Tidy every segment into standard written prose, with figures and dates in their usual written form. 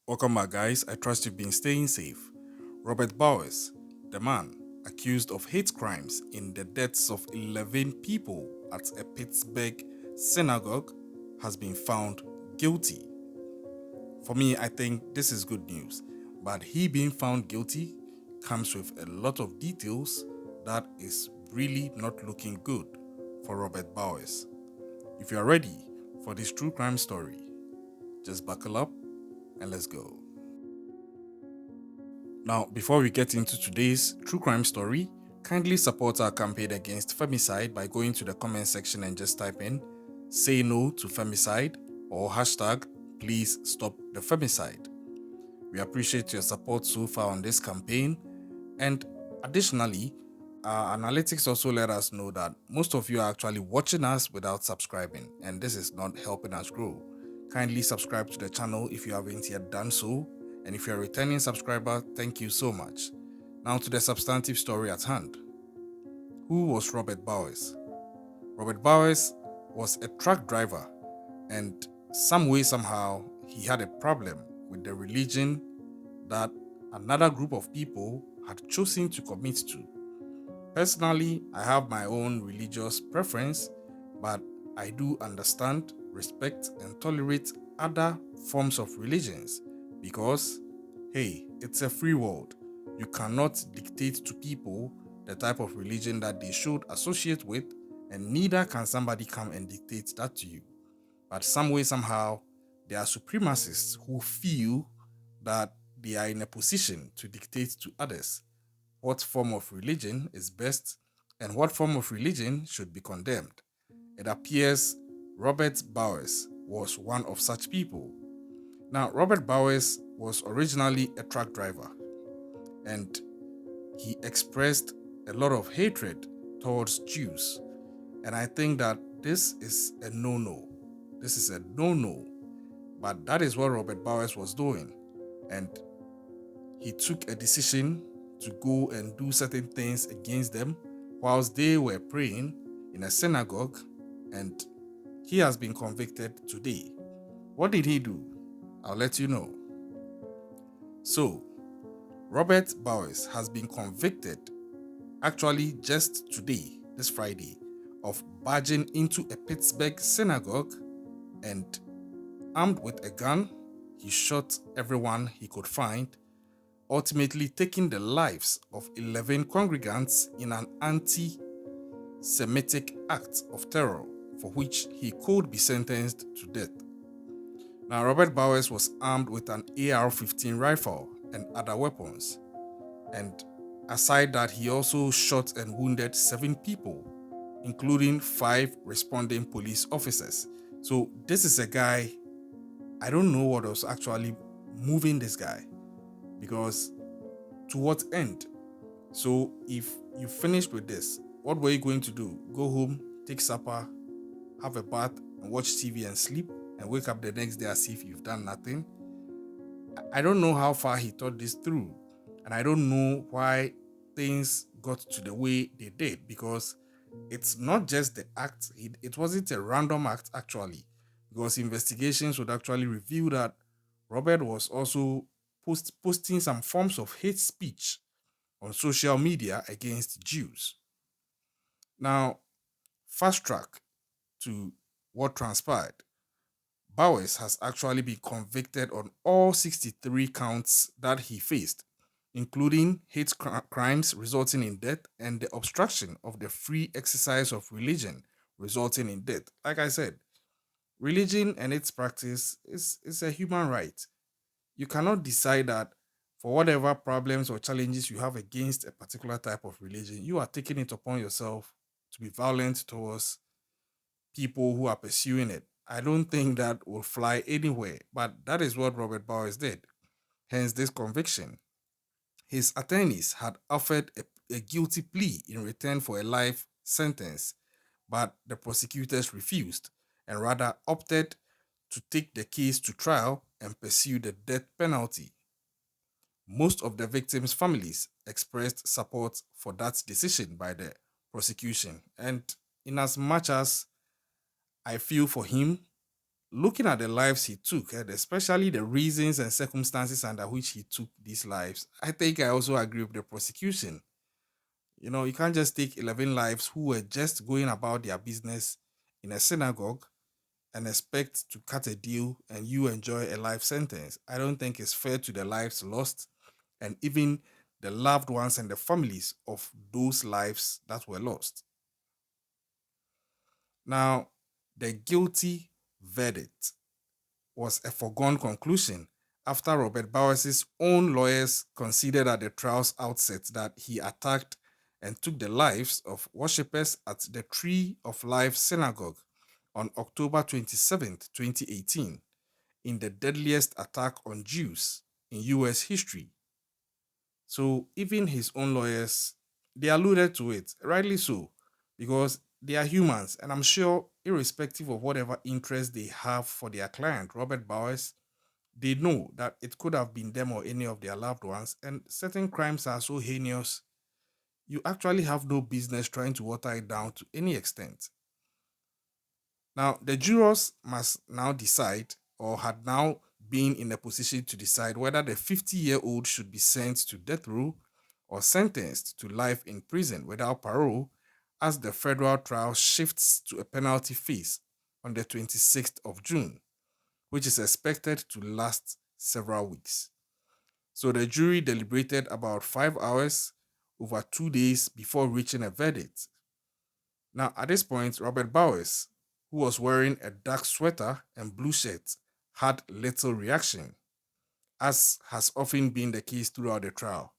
Welcome back, guys. I trust you've been staying safe. Robert Bowers, the man accused of hate crimes in the deaths of 11 people at a Pittsburgh synagogue, has been found guilty. For me, I think this is good news, but he being found guilty comes with a lot of details that is really not looking good for Robert Bowers. If you are ready for this true crime story, just buckle up and let's go. Now, before we get into today's true crime story, kindly support our campaign against femicide by going to the comment section and just type in "say no to femicide" or hashtag "please stop the femicide." We appreciate your support so far on this campaign, and additionally, our analytics also let us know that most of you are actually watching us without subscribing, and this is not helping us grow. Kindly subscribe to the channel if you haven't yet done so, and if you're a returning subscriber, thank you so much. Now to the substantive story at hand. Who was Robert Bowers? Robert Bowers was a truck driver, and some way, somehow, he had a problem with the religion that another group of people had chosen to commit to. Personally, I have my own religious preference, but I do understand, respect, and tolerate other forms of religions because, hey, it's a free world. You cannot dictate to people the type of religion that they should associate with, and neither can somebody come and dictate that to you. But some way, somehow, there are supremacists who feel that they are in a position to dictate to others what form of religion is best and what form of religion should be condemned. It appears Robert Bowers was one of such people. Now, Robert Bowers was originally a truck driver and he expressed a lot of hatred towards Jews. And I think that this is a no no. This is a no no. But that is what Robert Bowers was doing. And he took a decision to go and do certain things against them whilst they were praying in a synagogue, and he has been convicted today. What did he do? I'll let you know. So, Robert Bowers has been convicted actually just today, this Friday, of barging into a Pittsburgh synagogue and armed with a gun, he shot everyone he could find, ultimately taking the lives of 11 congregants in an anti-Semitic act of terror for which he could be sentenced to death. Now, Robert Bowers was armed with an AR-15 rifle and other weapons. And aside that, he also shot and wounded 7 people, including 5 responding police officers. So this is a guy, I don't know what was actually moving this guy. Because to what end? So if you finished with this, what were you going to do? Go home, take supper, have a bath, and watch TV and sleep, and wake up the next day as if you've done nothing? I don't know how far he thought this through, and I don't know why things got to the way they did, because it's not just the act, it wasn't a random act actually, because investigations would actually reveal that Robert was also posting some forms of hate speech on social media against Jews. Now, fast track to what transpired. Bowers has actually been convicted on all 63 counts that he faced, including hate crimes resulting in death and the obstruction of the free exercise of religion resulting in death. Like I said, religion and its practice is a human right. You cannot decide that for whatever problems or challenges you have against a particular type of religion, you are taking it upon yourself to be violent towards people who are pursuing it. I don't think that will fly anywhere, but that is what Robert Bowers did. Hence this conviction. His attorneys had offered a guilty plea in return for a life sentence, but the prosecutors refused and rather opted to take the case to trial and pursue the death penalty. Most of the victims' families expressed support for that decision by the prosecution. And in as much as I feel for him, looking at the lives he took, and especially the reasons and circumstances under which he took these lives, I think I also agree with the prosecution. You can't just take 11 lives who were just going about their business in a synagogue and expect to cut a deal and you enjoy a life sentence. I don't think it's fair to the lives lost and even the loved ones and the families of those lives that were lost. Now, the guilty verdict was a foregone conclusion after Robert Bowers's own lawyers considered at the trial's outset that he attacked and took the lives of worshippers at the Tree of Life Synagogue on October 27th, 2018, in the deadliest attack on Jews in US history. So even his own lawyers, they alluded to it, rightly so, because they are humans, and I'm sure, irrespective of whatever interest they have for their client, Robert Bowers, they know that it could have been them or any of their loved ones, and certain crimes are so heinous, you actually have no business trying to water it down to any extent. Now, the jurors must now decide, or had now been in a position to decide, whether the 50-year-old should be sent to death row or sentenced to life in prison without parole as the federal trial shifts to a penalty phase on the 26th of June, which is expected to last several weeks. So the jury deliberated about 5 hours over 2 days before reaching a verdict. Now, at this point, Robert Bowers, who was wearing a dark sweater and blue shirt, had little reaction, as has often been the case throughout the trial.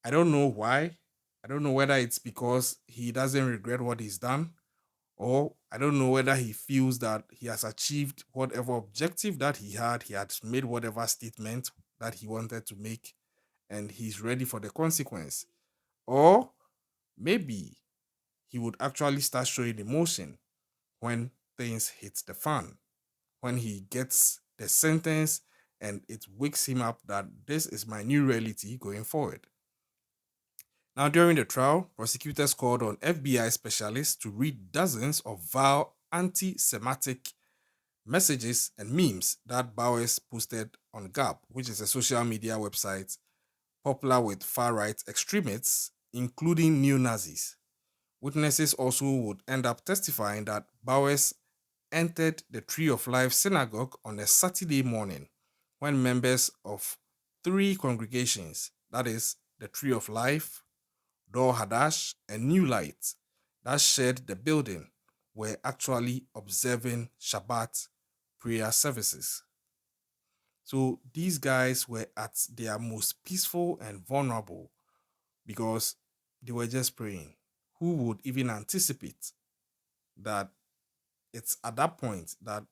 I don't know why. I don't know whether it's because he doesn't regret what he's done, or I don't know whether he feels that he has achieved whatever objective that he had made whatever statement that he wanted to make, and he's ready for the consequence. Or maybe he would actually start showing emotion when things hit the fan, when he gets the sentence and it wakes him up that this is my new reality going forward. Now, during the trial, prosecutors called on FBI specialists to read dozens of vile anti Semitic messages and memes that Bowers posted on Gap, which is a social media website popular with far right extremists, including neo Nazis. Witnesses also would end up testifying that Bowers entered the Tree of Life synagogue on a Saturday morning when members of three congregations, that is, the Tree of Life, Dor Hadash, and New Light, that shared the building, were actually observing Shabbat prayer services. So these guys were at their most peaceful and vulnerable because they were just praying. Who would even anticipate that it's at that point that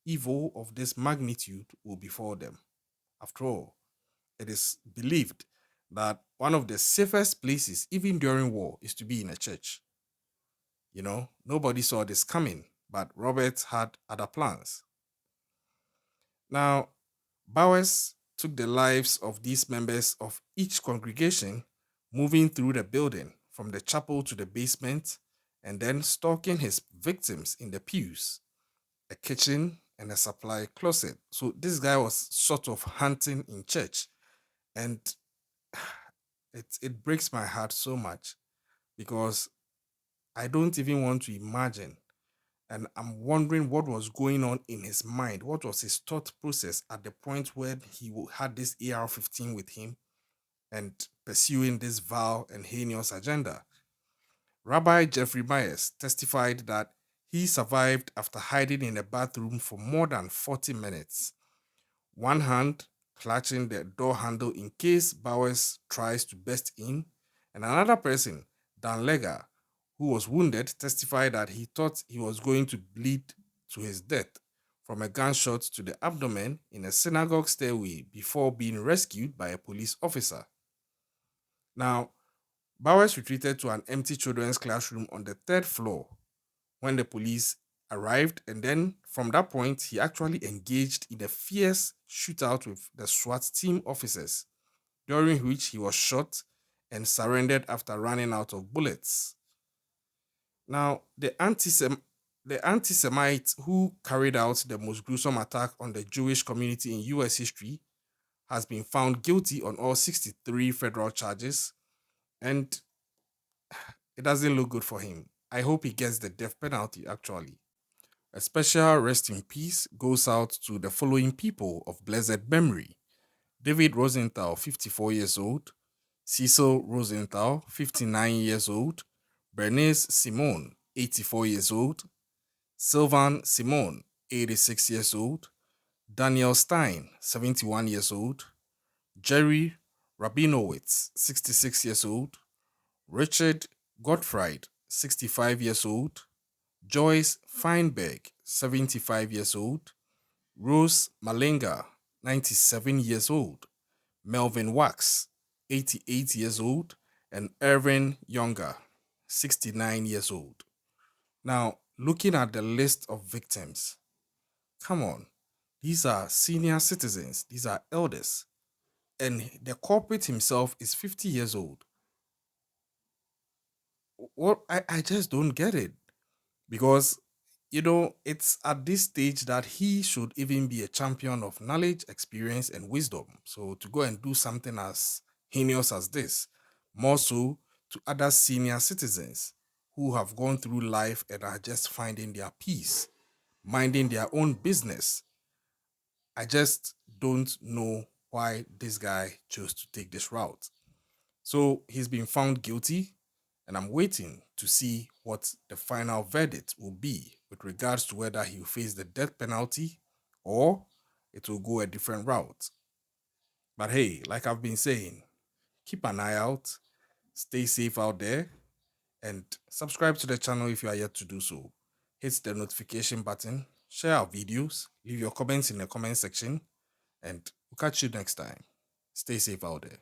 evil of this magnitude will befall them? After all, it is believed that one of the safest places, even during war, is to be in a church. Nobody saw this coming, but Robert had other plans. Now, Bowers took the lives of these members of each congregation, moving through the building from the chapel to the basement, and then stalking his victims in the pews, a kitchen, and a supply closet. So this guy was sort of hunting in church, and it breaks my heart so much because I don't even want to imagine. And I'm wondering what was going on in his mind. What was his thought process at the point where he had this AR-15 with him and pursuing this vile and heinous agenda? Rabbi Jeffrey Myers testified that he survived after hiding in a bathroom for more than 40 minutes, one hand clutching the door handle in case Bowers tries to burst in, and another person, Dan Lega, who was wounded, testified that he thought he was going to bleed to his death from a gunshot to the abdomen in a synagogue stairway before being rescued by a police officer. Now, Bowers retreated to an empty children's classroom on the third floor when the police arrived, and then from that point, he actually engaged in a fierce shootout with the SWAT team officers, during which he was shot and surrendered after running out of bullets. Now, The anti-semite who carried out the most gruesome attack on the Jewish community in US history has been found guilty on all 63 federal charges, and it doesn't look good for him. I hope he gets the death penalty, actually. A special rest in peace goes out to the following people of blessed memory: David Rosenthal, 54 years old; Cecil Rosenthal, 59 years old; Bernice Simone, 84 years old; Sylvan Simone, 86 years old; Daniel Stein, 71 years old; Jerry Rabinowitz, 66 years old; Richard Gottfried, 65 years old; Joyce Feinberg, 75 years old; Rose Malenga, 97 years old; Melvin Wax, 88 years old; and Irvin Younger, 69 years old. Now, looking at the list of victims, come on, these are senior citizens, these are elders, and the culprit himself is 50 years old. What I just don't get it, because it's at this stage that he should even be a champion of knowledge, experience, and wisdom. So to go and do something as heinous as this, more so to other senior citizens who have gone through life and are just finding their peace, minding their own business, I just don't know why this guy chose to take this route. So he's been found guilty, and I'm waiting to see what the final verdict will be with regards to whether he will face the death penalty or it will go a different route. But hey, like I've been saying, keep an eye out, stay safe out there, and subscribe to the channel if you are yet to do so. Hit the notification button, share our videos, leave your comments in the comment section, and we'll catch you next time. Stay safe out there.